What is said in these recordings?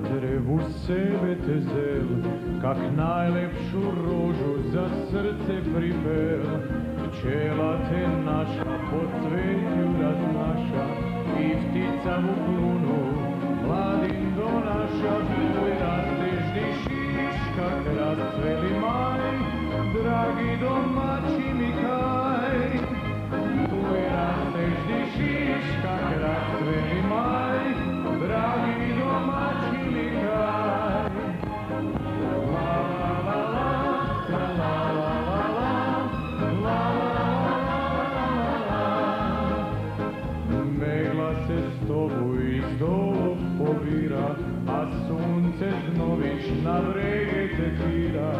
vatre u sebe te zel, kak najlepšu ružu za srce pripel. Pčela te naša po cvetju raznaša i ptica u klunu mladim donaša. Tvoj rasteš dišiš kak rascveli maj, dragi domaći mi kaj. Tvoj rasteš dišiš kak rascveli maj, dragi domaći mi kaj. La la la la, la la la la, la la la. Megla se s tobu iz dolog pobira, a sunce znoviš na brege te tira.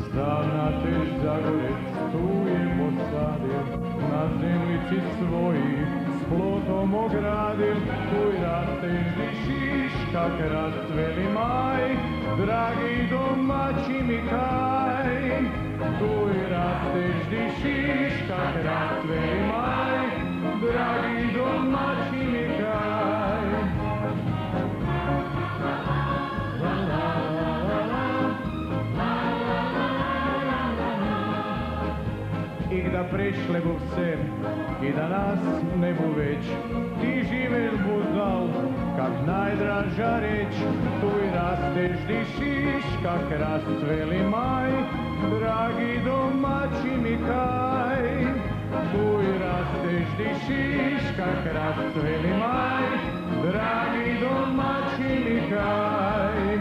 Zdavna te Zagorec tu je posadio, na zemljici svoji s plotom ogradil. Tuj rasteš dišiš kak rascveli maj, dragi domaći mi kaj. Tuj rasteš dišiš kak rascveli maj, dragi domaći mi kaj. I da prešle bu vse, i da nas ne bu već, ti živel budal, kak najdraža reč. Tuj rasteš dišiš kak rascveli maj, dragi domaći mi kaj. Tuj rasteš dišiš kak rascveli maj, dragi domaći mi kaj.